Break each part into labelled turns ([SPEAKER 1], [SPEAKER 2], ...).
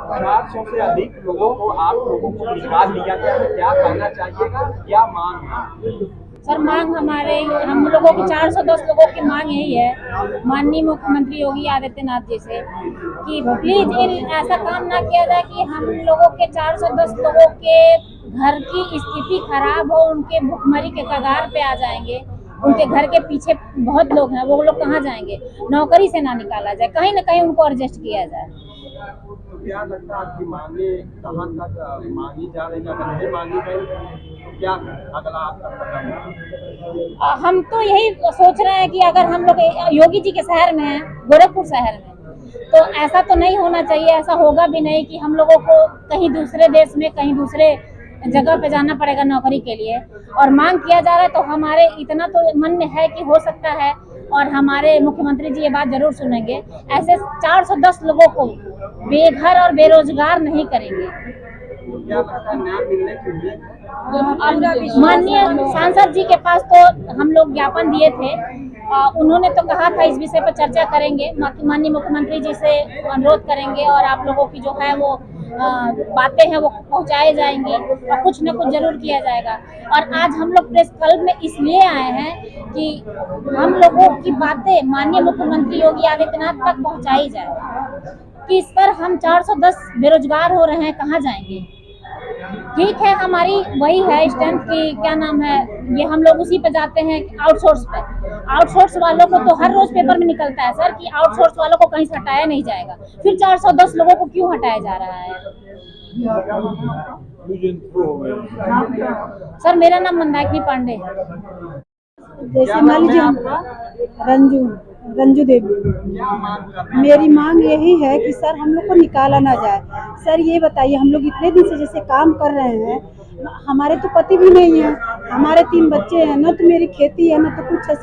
[SPEAKER 1] 400 से अधिक लोगों को आप लोगों को निकाल दिया गया है, क्या कहना चाहिएगा, क्या मांग है?
[SPEAKER 2] सर मांग हम लोगों की 410 लोगों की मांग यही है माननीय मुख्यमंत्री योगी आदित्यनाथ जी से कि प्लीज ऐसा काम ना किया जाए कि हम लोगों के 410 लोगों के घर की स्थिति खराब हो, उनके भुखमरी के कगार पे आ जाएंगे। उनके घर के पीछे बहुत लोग हैं, वो लोग कहाँ जाएंगे? नौकरी से ना निकाला जाए, कहीं ना कहीं उनको एडजस्ट किया जाए।
[SPEAKER 1] तो क्या लगता है आपकी मांगे कहाँ तक मांगी जा रही है? अगर नहीं मांगी गई तो क्या अगला आपका कदम है?
[SPEAKER 2] हम तो यही सोच रहे हैं कि अगर हम लोग योगी जी के शहर में हैं, गोरखपुर शहर में, तो ऐसा तो नहीं होना चाहिए, ऐसा होगा भी नहीं कि हम लोगों को कहीं दूसरे देश में कहीं दूसरे जगह पे जाना पड़ेगा नौकरी के लिए। और मांग किया जा रहा है तो हमारे इतना तो मन में है कि हो सकता है और हमारे मुख्यमंत्री जी ये बात जरूर सुनेंगे, ऐसे 410 लोगों को बेघर और बेरोजगार नहीं करेंगे।
[SPEAKER 1] क्या लगता है न्याय मिलने की उम्मीद है?
[SPEAKER 2] माननीय सांसद जी के पास तो हम लोग ज्ञापन दिए थे, उन्होंने तो कहा था इस विषय पर चर्चा करेंगे, माननीय मुख्यमंत्री जी से अनुरोध करेंगे और आप लोगों की जो है वो बातें हैं वो पहुंचाए जाएंगे और कुछ न कुछ जरूर किया जाएगा। और आज हम लोग प्रेस क्लब में इसलिए आए हैं कि हम लोगों की बातें माननीय मुख्यमंत्री योगी आदित्यनाथ तक पहुंचाई जाए कि सर हम 410 बेरोजगार हो रहे हैं, कहाँ जाएंगे? ठीक है, हमारी वही है स्ट्रेंथ की क्या नाम है, ये हम लोग उसी पे जाते हैं आउटसोर्स पे। आउटसोर्स वालों को तो हर रोज पेपर में निकलता है सर कि आउटसोर्स वालों को कहीं से हटाया नहीं जाएगा, फिर 410 लोगों को क्यों हटाया जा रहा है? सर मेरा नाम मंदाकिनी पांडे है।
[SPEAKER 3] जैसे मान लीजिए रंजू देवी, मेरी मांग यही है कि सर हम लोग को निकाला ना जाए। सर ये बताइए, हम लोग इतने दिन से जैसे काम कर रहे हैं, हमारे तो पति भी नहीं है, हमारे 3 बच्चे हैं, न तो मेरी खेती है न तो कुछ है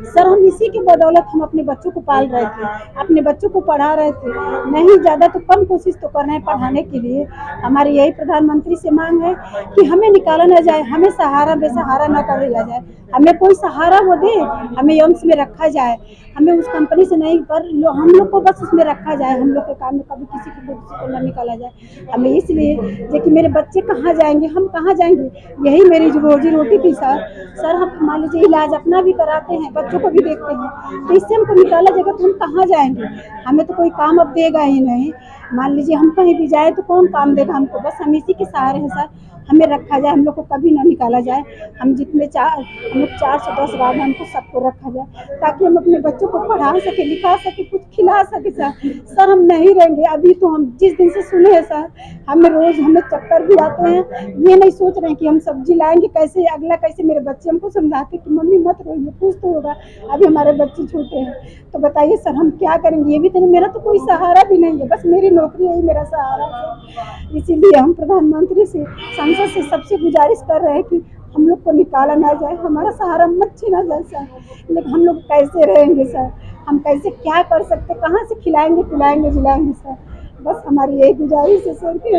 [SPEAKER 3] सर हम इसी के बदौलत हम अपने बच्चों को पाल रहे थे, अपने बच्चों को पढ़ा रहे थे, नहीं ज़्यादा तो कम कोशिश तो कर रहे हैं पढ़ाने के लिए। हमारी यही प्रधानमंत्री से मांग है कि हमें निकाला ना जाए, हमें सहारा बेसहारा न कर दिया जाए, हमें कोई सहारा वो दे, हमें यम्स में रखा जाए, हमें उस कंपनी से नहीं पर हम लोग को बस उसमें रखा जाए, हम लोग के काम में कभी किसी को न निकाला जाए। हमें इसलिए कि मेरे बच्चे कहाँ जाएंगे, हम कहाँ जाएंगे, यही मेरी रोजी रोटी थी सर हम मान लीजिए इलाज अपना भी कराते हैं, बच्चों को भी देखते हैं, तो इससे हमको निकाला जाएगा तो हम कहाँ जाएंगे? हमें तो कोई काम अब देगा ही नहीं। मान लीजिए हम कहीं भी जाए तो कौन काम देगा हमको? बस हम इसी के सहारे हैं सर, हमें रखा जाए, हम लोग को कभी ना निकाला जाए। हम जितने हम लोग 410 वार्ड हैं, हमको सबको रखा जाए ताकि हम अपने बच्चों को पढ़ा सके, लिखा सके, कुछ खिला सके सर हम नहीं रहेंगे। अभी तो हम जिस दिन से सुने हैं सर, हमें चक्कर भी आते हैं, ये नहीं सोच रहे हैं कि हम सब्जी लाएंगे कैसे, अगला कैसे। मेरे बच्चे हमको समझाते कि मम्मी मत रोइए, कुछ तो होगा, अभी हमारे बच्चे छोटे हैं। तो बताइए सर हम क्या करेंगे? ये भी तो मेरा तो कोई सहारा भी नहीं है, बस मेरी नौकरी यही मेरा सहारा है। इसीलिए हम प्रधानमंत्री से, सांसद से सबसे गुजारिश कर रहे हैं कि हम लोग को निकाला ना जाए, हमारा सहारा मत छीना जाए सर। लेकिन हम लोग कैसे रहेंगे सर? हम कैसे क्या कर सकते, कहाँ से खिलाएंगे पिलाएंगे जिलाएंगे सर? बस हमारी यही गुजारिश है सर कि